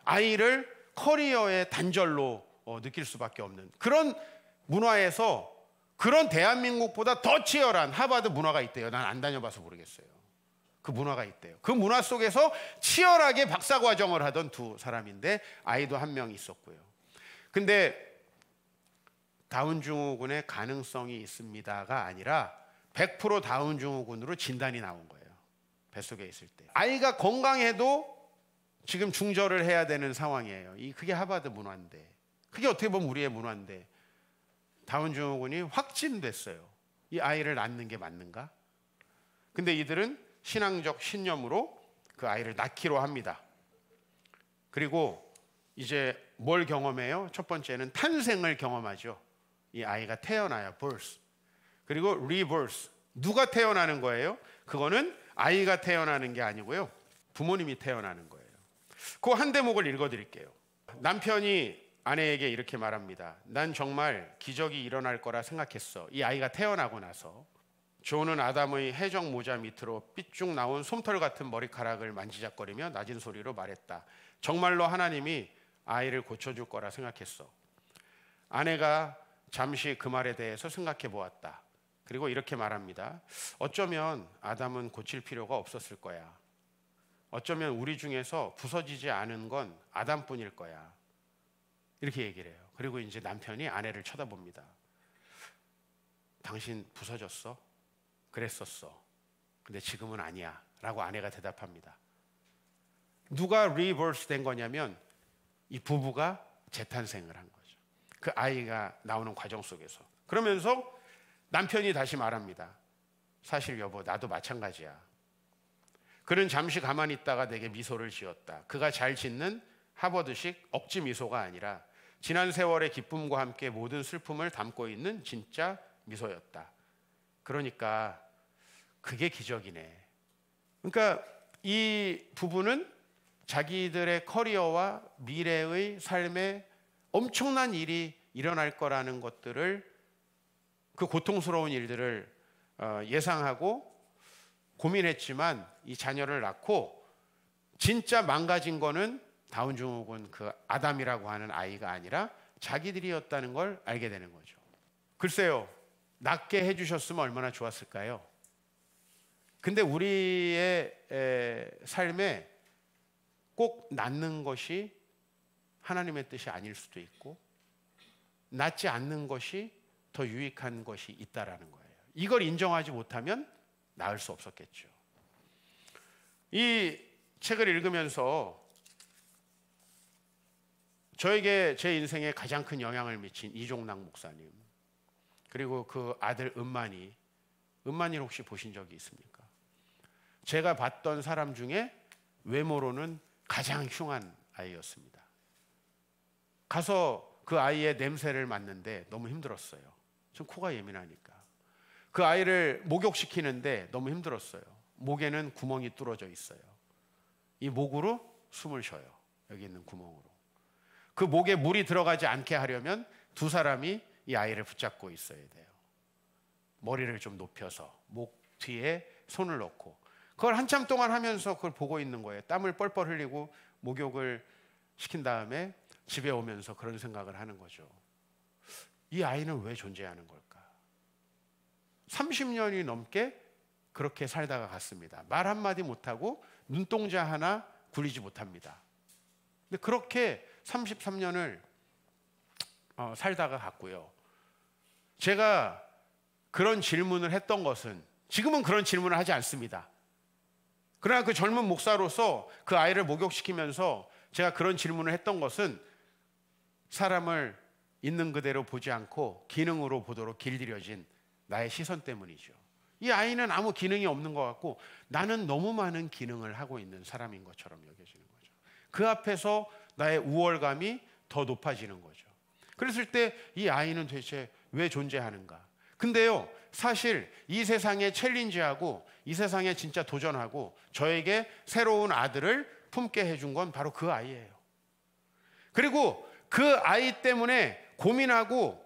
아이를 커리어의 단절로 느낄 수밖에 없는 그런 문화에서 그런 대한민국보다 더 치열한 하버드 문화가 있대요. 난 안 다녀봐서 모르겠어요. 그 문화가 있대요. 그 문화 속에서 치열하게 박사과정을 하던 두 사람인데 아이도 한 명 있었고요. 근데 다운 증후군의 가능성이 있습니다가 아니라 100% 다운 증후군으로 진단이 나온 거예요. 뱃속에 있을 때. 아이가 건강해도 지금 중절을 해야 되는 상황이에요. 그게 하버드 문화인데, 그게 어떻게 보면 우리의 문화인데 다운 증후군이 확진됐어요. 이 아이를 낳는 게 맞는가? 근데 이들은 신앙적 신념으로 그 아이를 낳기로 합니다. 그리고 이제 뭘 경험해요? 첫 번째는 탄생을 경험하죠. 이 아이가 태어나요. birth. 그리고 rebirth. 누가 태어나는 거예요? 그거는 아이가 태어나는 게 아니고요. 부모님이 태어나는 거예요. 그 한 대목을 읽어드릴게요. 남편이 아내에게 이렇게 말합니다. 난 정말 기적이 일어날 거라 생각했어. 이 아이가 태어나고 나서 존은 아담의 해적 모자 밑으로 삐쭉 나온 솜털 같은 머리카락을 만지작거리며 낮은 소리로 말했다. 정말로 하나님이 아이를 고쳐줄 거라 생각했어. 아내가 잠시 그 말에 대해서 생각해 보았다. 그리고 이렇게 말합니다. 어쩌면 아담은 고칠 필요가 없었을 거야. 어쩌면 우리 중에서 부서지지 않은 건 아담뿐일 거야. 이렇게 얘기를 해요. 그리고 이제 남편이 아내를 쳐다봅니다. 당신 부서졌어? 그랬었어. 근데 지금은 아니야. 라고 아내가 대답합니다. 누가 리버스 된 거냐면 이 부부가 재탄생을 한 거죠. 그 아이가 나오는 과정 속에서. 그러면서 남편이 다시 말합니다. 사실 여보, 나도 마찬가지야. 그는 잠시 가만히 있다가 내게 미소를 지었다. 그가 잘 짓는 하버드식 억지 미소가 아니라 지난 세월의 기쁨과 함께 모든 슬픔을 담고 있는 진짜 미소였다. 그러니까 그게 기적이네. 그러니까 이 부부는 자기들의 커리어와 미래의 삶에 엄청난 일이 일어날 거라는 것들을, 그 고통스러운 일들을 예상하고 고민했지만 이 자녀를 낳고 진짜 망가진 거는 다운증후군 그 아담이라고 하는 아이가 아니라 자기들이었다는 걸 알게 되는 거죠. 글쎄요, 낳게 해주셨으면 얼마나 좋았을까요? 근데 우리의 삶에 꼭 낳는 것이 하나님의 뜻이 아닐 수도 있고 낳지 않는 것이 더 유익한 것이 있다라는 거예요. 이걸 인정하지 못하면 낳을 수 없었겠죠. 이 책을 읽으면서 저에게 제 인생에 가장 큰 영향을 미친 이종락 목사님, 그리고 그 아들 은만이를 혹시 보신 적이 있습니까? 제가 봤던 사람 중에 외모로는 가장 흉한 아이였습니다. 가서 그 아이의 냄새를 맡는데 너무 힘들었어요. 전 코가 예민하니까. 그 아이를 목욕시키는데 너무 힘들었어요. 목에는 구멍이 뚫어져 있어요. 이 목으로 숨을 쉬어요. 여기 있는 구멍으로. 그 목에 물이 들어가지 않게 하려면 두 사람이 이 아이를 붙잡고 있어야 돼요. 머리를 좀 높여서 목 뒤에 손을 넣고 그걸 한참 동안 하면서 그걸 보고 있는 거예요. 땀을 뻘뻘 흘리고 목욕을 시킨 다음에 집에 오면서 그런 생각을 하는 거죠. 이 아이는 왜 존재하는 걸까? 30년이 넘게 그렇게 살다가 갔습니다. 말 한마디 못하고 눈동자 하나 굴리지 못합니다. 근데 그렇게 33년을 살다가 갔고요. 제가 그런 질문을 했던 것은, 지금은 그런 질문을 하지 않습니다. 그러나 그 젊은 목사로서 그 아이를 목욕시키면서 제가 그런 질문을 했던 것은 사람을 있는 그대로 보지 않고 기능으로 보도록 길들여진 나의 시선 때문이죠. 이 아이는 아무 기능이 없는 것 같고 나는 너무 많은 기능을 하고 있는 사람인 것처럼 여겨지는 거죠. 그 앞에서 나의 우월감이 더 높아지는 거죠. 그랬을 때 이 아이는 도대체 왜 존재하는가? 근데요, 사실 이 세상에 챌린지하고 이 세상에 진짜 도전하고 저에게 새로운 아들을 품게 해준 건 바로 그 아이예요. 그리고 그 아이 때문에 고민하고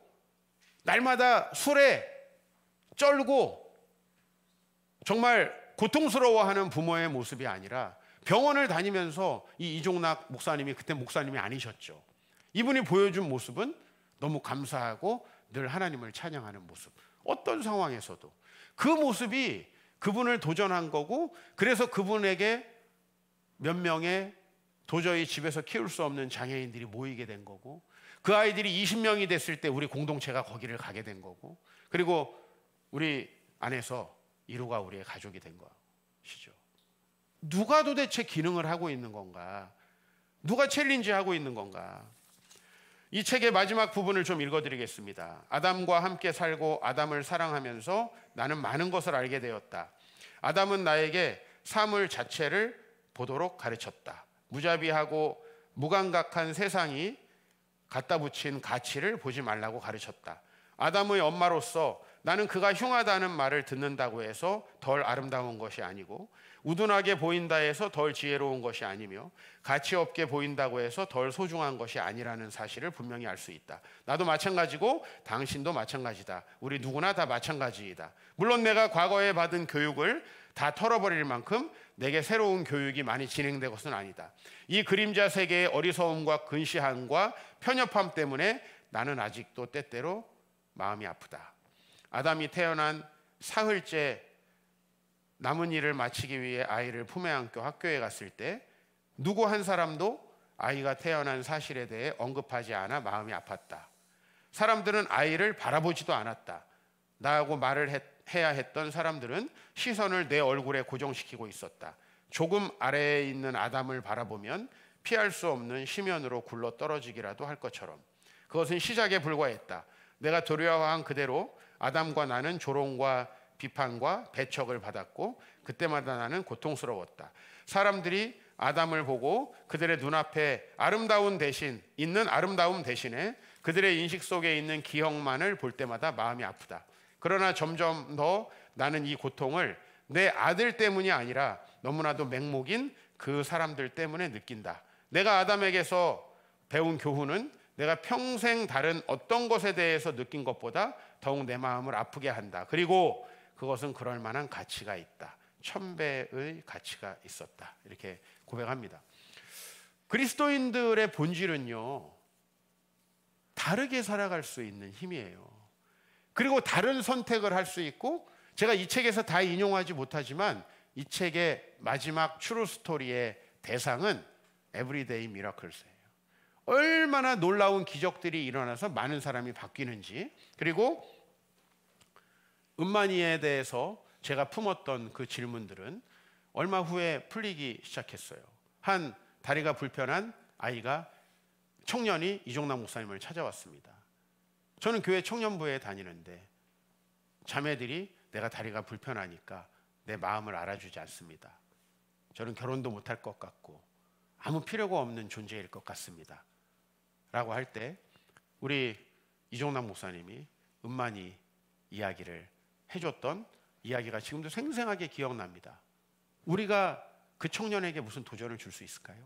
날마다 술에 쩔고 정말 고통스러워하는 부모의 모습이 아니라 병원을 다니면서 이 이종락 목사님이 그때 목사님이 아니셨죠. 이분이 보여준 모습은 너무 감사하고 늘 하나님을 찬양하는 모습. 어떤 상황에서도 그 모습이 그분을 도전한 거고, 그래서 그분에게 몇 명의 도저히 집에서 키울 수 없는 장애인들이 모이게 된 거고, 그 아이들이 20명이 됐을 때 우리 공동체가 거기를 가게 된 거고, 그리고 우리 안에서 이루가 우리의 가족이 된 것이죠. 누가 도대체 기능을 하고 있는 건가? 누가 챌린지하고 있는 건가? 이 책의 마지막 부분을 좀 읽어드리겠습니다. 아담과 함께 살고 아담을 사랑하면서 나는 많은 것을 알게 되었다. 아담은 나에게 사물 자체를 보도록 가르쳤다. 무자비하고 무감각한 세상이 갖다 붙인 가치를 보지 말라고 가르쳤다. 아담의 엄마로서 나는 그가 흉하다는 말을 듣는다고 해서 덜 아름다운 것이 아니고, 우둔하게 보인다 해서 덜 지혜로운 것이 아니며, 가치 없게 보인다고 해서 덜 소중한 것이 아니라는 사실을 분명히 알 수 있다. 나도 마찬가지고 당신도 마찬가지다. 우리 누구나 다 마찬가지이다. 물론 내가 과거에 받은 교육을 다 털어버릴 만큼 내게 새로운 교육이 많이 진행된 것은 아니다. 이 그림자 세계의 어리석음과 근시함과 편협함 때문에 나는 아직도 때때로 마음이 아프다. 아담이 태어난 사흘째 남은 일을 마치기 위해 아이를 품에 안고 학교에 갔을 때 누구 한 사람도 아이가 태어난 사실에 대해 언급하지 않아 마음이 아팠다. 사람들은 아이를 바라보지도 않았다. 나하고 말을 해야 했던 사람들은 시선을 내 얼굴에 고정시키고 있었다. 조금 아래에 있는 아담을 바라보면 피할 수 없는 심연으로 굴러 떨어지기라도 할 것처럼. 그것은 시작에 불과했다. 내가 두려워한 그대로 아담과 나는 조롱과 비판과 배척을 받았고 그때마다 나는 고통스러웠다. 사람들이 아담을 보고 그들의 눈앞에 아름다운 대신에 그들의 인식 속에 있는 기형만을 볼 때마다 마음이 아프다. 그러나 점점 더 나는 이 고통을 내 아들 때문이 아니라 너무나도 맹목인 그 사람들 때문에 느낀다. 내가 아담에게서 배운 교훈은 내가 평생 다른 어떤 것에 대해서 느낀 것보다 더욱 내 마음을 아프게 한다. 그리고 그것은 그럴 만한 가치가 있다. 1000배의 가치가 있었다. 이렇게 고백합니다. 그리스도인들의 본질은요, 다르게 살아갈 수 있는 힘이에요. 그리고 다른 선택을 할 수 있고, 제가 이 책에서 다 인용하지 못하지만 이 책의 마지막 트루 스토리의 대상은 에브리데이 미라클스예요. 얼마나 놀라운 기적들이 일어나서 많은 사람이 바뀌는지, 그리고 은만이에 대해서 제가 품었던 그 질문들은 얼마 후에 풀리기 시작했어요. 한 다리가 불편한 청년이 이종락 목사님을 찾아왔습니다. 저는 교회 청년부에 다니는데 자매들이 내가 다리가 불편하니까 내 마음을 알아주지 않습니다. 저는 결혼도 못할 것 같고 아무 필요가 없는 존재일 것 같습니다. 라고 할 때 우리 이종락 목사님이 은만이 이야기를 해줬던 이야기가 지금도 생생하게 기억납니다. 우리가 그 청년에게 무슨 도전을 줄 수 있을까요?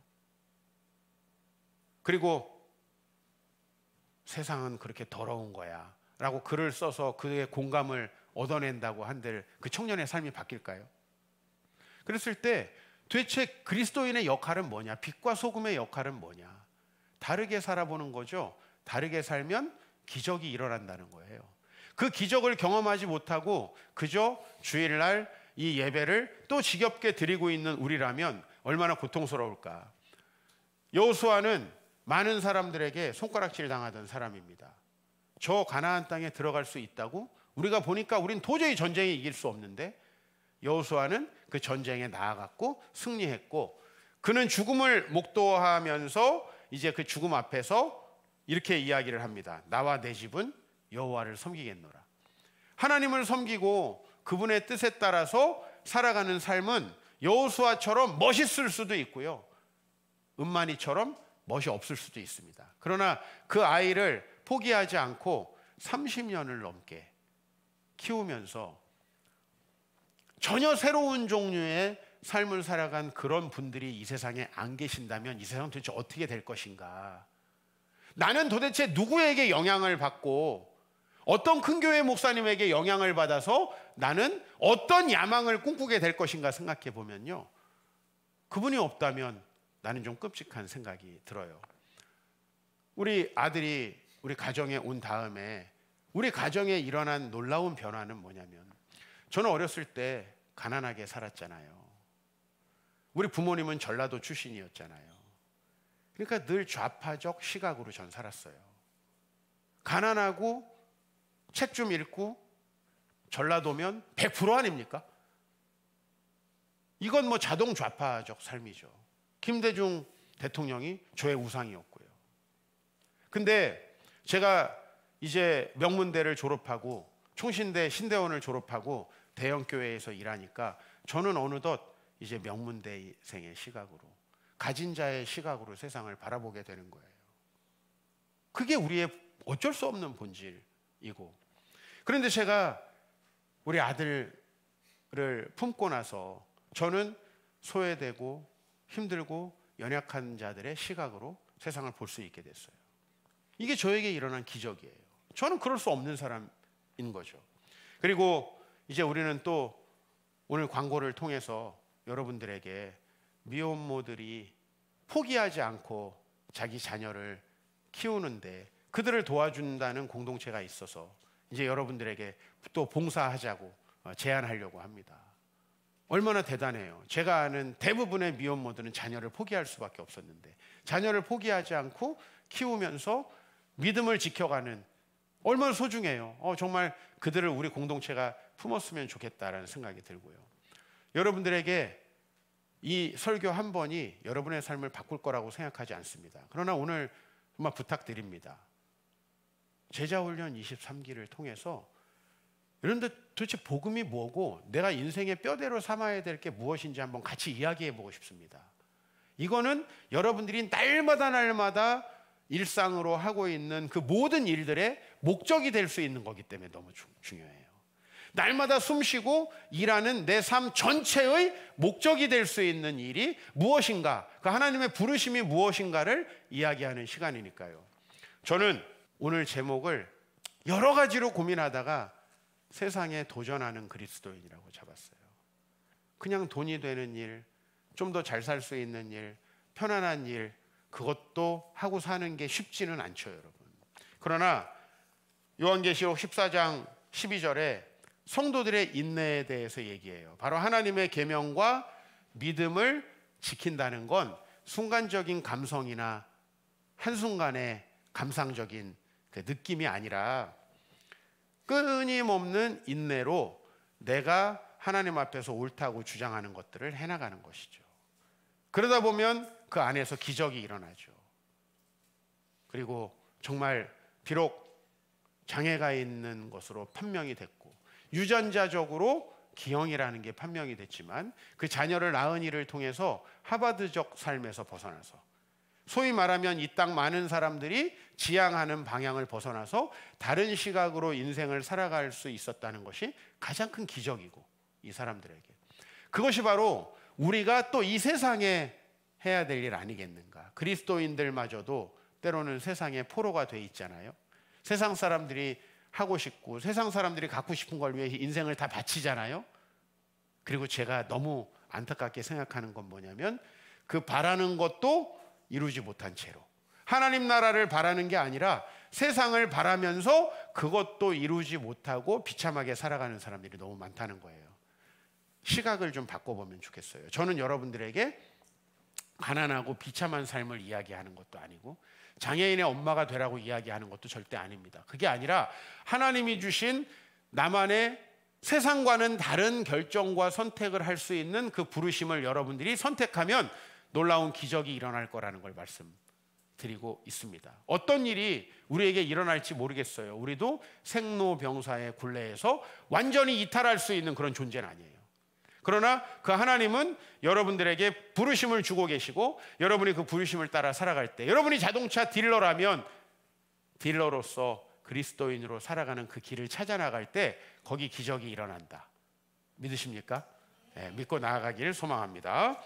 그리고 세상은 그렇게 더러운 거야 라고 글을 써서 그의 공감을 얻어낸다고 한들 그 청년의 삶이 바뀔까요? 그랬을 때 도대체 그리스도인의 역할은 뭐냐? 빛과 소금의 역할은 뭐냐? 다르게 살아보는 거죠. 다르게 살면 기적이 일어난다는 거예요. 그 기적을 경험하지 못하고 그저 주일날 이 예배를 또 지겹게 드리고 있는 우리라면 얼마나 고통스러울까. 여호수아는 많은 사람들에게 손가락질 당하던 사람입니다. 저 가나안 땅에 들어갈 수 있다고? 우리가 보니까 우린 도저히 전쟁에 이길 수 없는데, 여호수아는 그 전쟁에 나아갔고 승리했고, 그는 죽음을 목도하면서 이제 그 죽음 앞에서 이렇게 이야기를 합니다. 나와 내 집은 여호와를 섬기겠노라. 하나님을 섬기고 그분의 뜻에 따라서 살아가는 삶은 여호수아처럼 멋있을 수도 있고요, 은만이처럼 멋이 없을 수도 있습니다. 그러나 그 아이를 포기하지 않고 30년을 넘게 키우면서 전혀 새로운 종류의 삶을 살아간 그런 분들이 이 세상에 안 계신다면 이 세상은 도대체 어떻게 될 것인가? 나는 도대체 누구에게 영향을 받고 어떤 큰 교회 목사님에게 영향을 받아서 나는 어떤 야망을 꿈꾸게 될 것인가 생각해 보면요, 그분이 없다면 나는 좀 끔찍한 생각이 들어요. 우리 아들이 우리 가정에 온 다음에 우리 가정에 일어난 놀라운 변화는 뭐냐면, 저는 어렸을 때 가난하게 살았잖아요. 우리 부모님은 전라도 출신이었잖아요. 그러니까 늘 좌파적 시각으로 전 살았어요. 가난하고 책 좀 읽고 전라도면 100% 아닙니까? 이건 뭐 자동 좌파적 삶이죠. 김대중 대통령이 저의 우상이었고요. 근데 제가 이제 명문대를 졸업하고 총신대 신대원을 졸업하고 대형교회에서 일하니까 저는 어느덧 이제 명문대생의 시각으로, 가진 자의 시각으로 세상을 바라보게 되는 거예요. 그게 우리의 어쩔 수 없는 본질이고, 그런데 제가 우리 아들을 품고 나서 저는 소외되고 힘들고 연약한 자들의 시각으로 세상을 볼 수 있게 됐어요. 이게 저에게 일어난 기적이에요. 저는 그럴 수 없는 사람인 거죠. 그리고 이제 우리는 또 오늘 광고를 통해서 여러분들에게 미혼모들이 포기하지 않고 자기 자녀를 키우는데 그들을 도와준다는 공동체가 있어서 이제 여러분들에게 또 봉사하자고 제안하려고 합니다. 얼마나 대단해요. 제가 아는 대부분의 미혼모들은 자녀를 포기할 수밖에 없었는데 자녀를 포기하지 않고 키우면서 믿음을 지켜가는, 얼마나 소중해요. 정말 그들을 우리 공동체가 품었으면 좋겠다라는 생각이 들고요. 여러분들에게 이 설교 한 번이 여러분의 삶을 바꿀 거라고 생각하지 않습니다. 그러나 오늘 정말 부탁드립니다. 제자훈련 23기를 통해서 그런데 도대체 복음이 뭐고 내가 인생의 뼈대로 삼아야 될 게 무엇인지 한번 같이 이야기해 보고 싶습니다. 이거는 여러분들이 날마다 일상으로 하고 있는 그 모든 일들의 목적이 될 수 있는 거기 때문에 너무 중요해요. 날마다 숨쉬고 일하는 내 삶 전체의 목적이 될 수 있는 일이 무엇인가, 그 하나님의 부르심이 무엇인가를 이야기하는 시간이니까요. 저는 오늘 제목을 여러 가지로 고민하다가 세상에 도전하는 그리스도인이라고 잡았어요. 그냥 돈이 되는 일, 좀 더 잘 살 수 있는 일, 편안한 일, 그것도 하고 사는 게 쉽지는 않죠, 여러분. 그러나 요한계시록 14장 12절에 성도들의 인내에 대해서 얘기해요. 바로 하나님의 계명과 믿음을 지킨다는 건 순간적인 감성이나 한순간의 감상적인 그 느낌이 아니라 끊임없는 인내로 내가 하나님 앞에서 옳다고 주장하는 것들을 해나가는 것이죠. 그러다 보면 그 안에서 기적이 일어나죠. 그리고 정말 비록 장애가 있는 것으로 판명이 됐고 유전자적으로 기형이라는 게 판명이 됐지만 그 자녀를 낳은 이를 통해서 하버드적 삶에서 벗어나서, 소위 말하면 이 땅 많은 사람들이 지향하는 방향을 벗어나서 다른 시각으로 인생을 살아갈 수 있었다는 것이 가장 큰 기적이고, 이 사람들에게 그것이 바로 우리가 또 이 세상에 해야 될 일 아니겠는가. 그리스도인들마저도 때로는 세상에 포로가 돼 있잖아요. 세상 사람들이 하고 싶고 세상 사람들이 갖고 싶은 걸 위해 인생을 다 바치잖아요. 그리고 제가 너무 안타깝게 생각하는 건 뭐냐면 그 바라는 것도 이루지 못한 채로 하나님 나라를 바라는 게 아니라 세상을 바라면서 그것도 이루지 못하고 비참하게 살아가는 사람들이 너무 많다는 거예요. 시각을 좀 바꿔보면 좋겠어요. 저는 여러분들에게 가난하고 비참한 삶을 이야기하는 것도 아니고 장애인의 엄마가 되라고 이야기하는 것도 절대 아닙니다. 그게 아니라 하나님이 주신 나만의 세상과는 다른 결정과 선택을 할 수 있는 그 부르심을 여러분들이 선택하면 놀라운 기적이 일어날 거라는 걸 말씀드리고 있습니다. 어떤 일이 우리에게 일어날지 모르겠어요. 우리도 생로병사의 굴레에서 완전히 이탈할 수 있는 그런 존재는 아니에요. 그러나 그 하나님은 여러분들에게 부르심을 주고 계시고 여러분이 그 부르심을 따라 살아갈 때, 여러분이 자동차 딜러라면 딜러로서 그리스도인으로 살아가는 그 길을 찾아 나갈 때 거기 기적이 일어난다. 믿으십니까? 네, 믿고 나아가길 소망합니다.